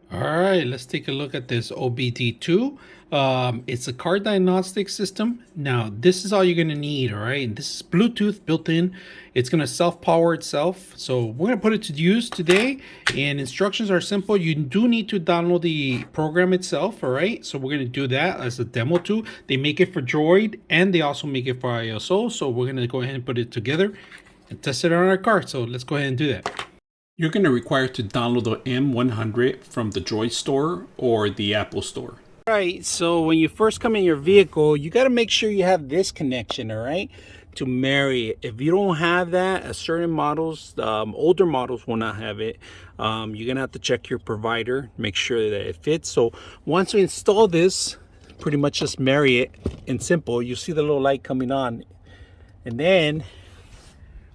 All right, let's take a look at this OBD2. It's a car diagnostic system. Now, this is all you're going to need, all right? And this is Bluetooth built in. It's going to self-power itself. So we're going to put it to use today. And instructions are simple. You do need to download the program itself, all right? So we're going to do that as a demo too. They make it for Droid and they also make it for ISO. So we're going to go ahead and put it together and test it on our car. So let's go ahead and do that. You're going to require to download the M100 from the Droid store or the Apple store. All right, so when you first come in your vehicle, you got to make sure you have this connection, all right, to marry it. If you don't have that, certain models, older models will not have it. You're going to have to check your provider, make sure that it fits. So once we install this, pretty much just marry it and simple. You see the little light coming on. And then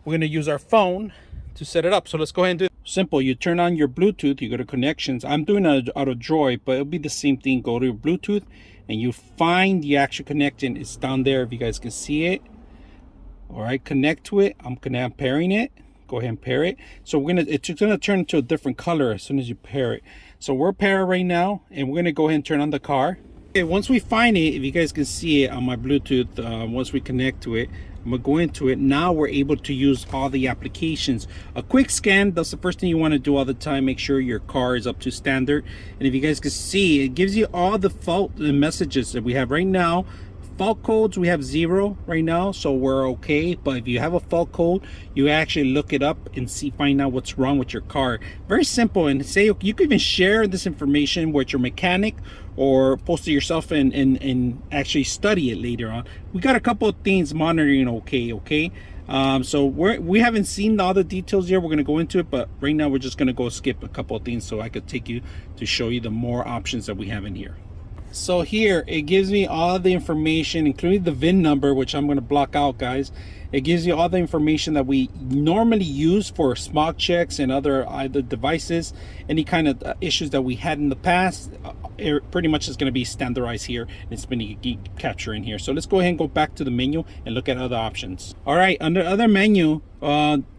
we're going to use our phone to set it up. So let's go ahead and do it. Simple. You turn on your Bluetooth, you go to connections. I'm doing it out of Droid, but it'll be the same thing. Go to your Bluetooth and you find the actual connection. It's down there if you guys can see it. All right, connect to it. I'm pairing it. Go ahead and pair it. So it's gonna turn into a different color as soon as you pair it. So we're paired right now, and we're gonna go ahead and turn on the car. Okay, once we find it, if you guys can see it on my Bluetooth, once we connect to it, I'm gonna go into it. Now we're able to use all the applications. A quick scan, that's the first thing you want to do all the time. Make sure your car is up to standard. And if you guys can see, it gives you all the fault messages that we have right now. Fault codes, we have 0 right now, so we're okay. But if you have a fault code, you actually look it up and find out what's wrong with your car. Very simple. And say you can even share this information with your mechanic or post it yourself and actually study it later on. We got a couple of things monitoring okay. So we haven't seen all the details yet. We're going to go into it, but right now we're just going to go skip a couple of things so I could take you to show you the more options that we have in here. So here it gives me all the information, including the VIN number, which I'm going to block out, guys. It gives you all the information that we normally use for smog checks and other devices. Any kind of issues that we had in the past, it pretty much is going to be standardized here. It's been captured in here. So let's go ahead and go back to the menu and look at other options. All right, under other menu,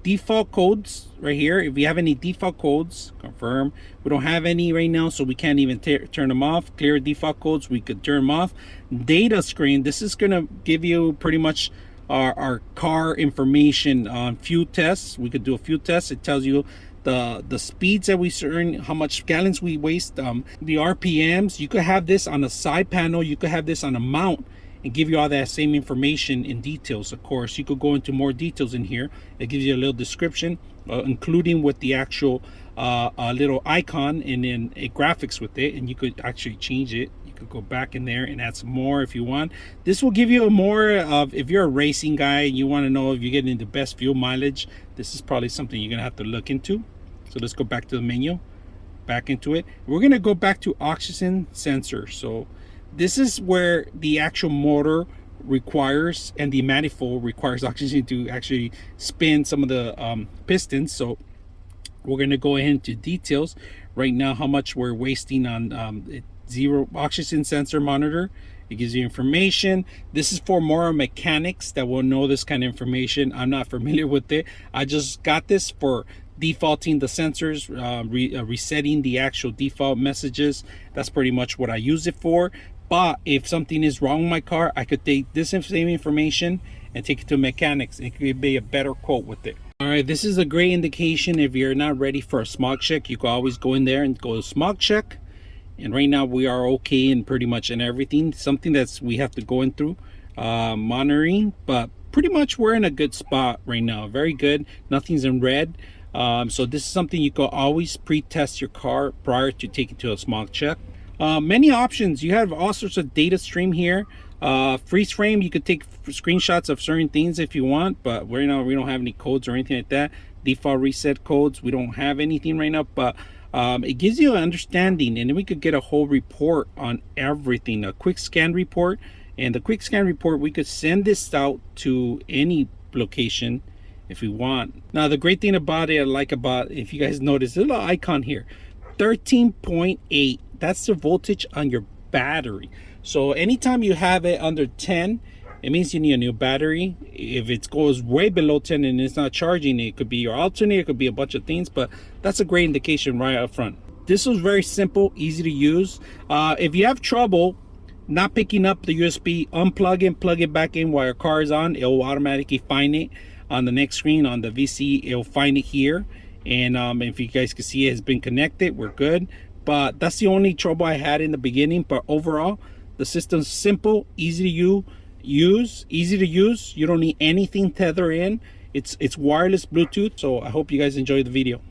default codes right here. If you have any default codes, confirm. We don't have any right now, so we can't even turn them off. Clear default codes, we could turn them off. Data screen, this is going to give you pretty much our car information on fuel tests. We could do a fuel test. It tells you the speeds that we earn, how much gallons we waste, the RPMs. You could have this on a side panel, you could have this on a mount and give you all that same information in details. Of course, you could go into more details in here. It gives you a little description, including with the actual little icon and then a graphics with it, and you could actually change it. You could go back in there and add some more if you want. This will give you a more of, if you're a racing guy and you want to know if you're getting the best fuel mileage, this is probably something you're gonna have to look into. So let's go back to the menu, back into it. We're gonna go back to oxygen sensor. So this is where the actual motor requires, and the manifold requires oxygen to actually spin some of the pistons. So we're going to go ahead into details right now, how much we're wasting on 0 oxygen sensor monitor. It gives you information. This is for more mechanics that will know this kind of information. I'm not familiar with it. I just got this for defaulting the sensors, resetting the actual default messages. That's pretty much what I use it for. But if something is wrong with my car, I could take this same information and take it to mechanics. It could be a better quote with it. All right, this is a great indication. If you're not ready for a smog check, you can always go in there and go to smog check. And right now we are okay in pretty much in everything. Something that's we have to go in through monitoring, but pretty much we're in a good spot right now. Very good. Nothing's in red. So this is something you can always pre-test your car prior to taking to a smog check. Many options. You have all sorts of data stream here. Freeze frame, you could take screenshots of certain things if you want, but right now we don't have any codes or anything like that. Default reset codes, we don't have anything right now, but it gives you an understanding, and then we could get a whole report on everything, a quick scan report. And the quick scan report, we could send this out to any location if we want. Now the great thing about it, I like about, if you guys notice, there's a little icon here, 13.8. That's the voltage on your battery. So anytime you have it under 10, it means you need a new battery. If it goes way below 10 and it's not charging, it could be your alternator, it could be a bunch of things, but that's a great indication right up front. This was very simple, easy to use. If you have trouble not picking up the USB, unplug it, plug it back in while your car is on. It will automatically find it on the next screen on the VC. It'll find it here, and if you guys can see, it has been connected. We're good. But that's the only trouble I had in the beginning. But overall, the system's simple, easy to easy to use. You don't need anything tether in. It's wireless Bluetooth. So I hope you guys enjoy the video.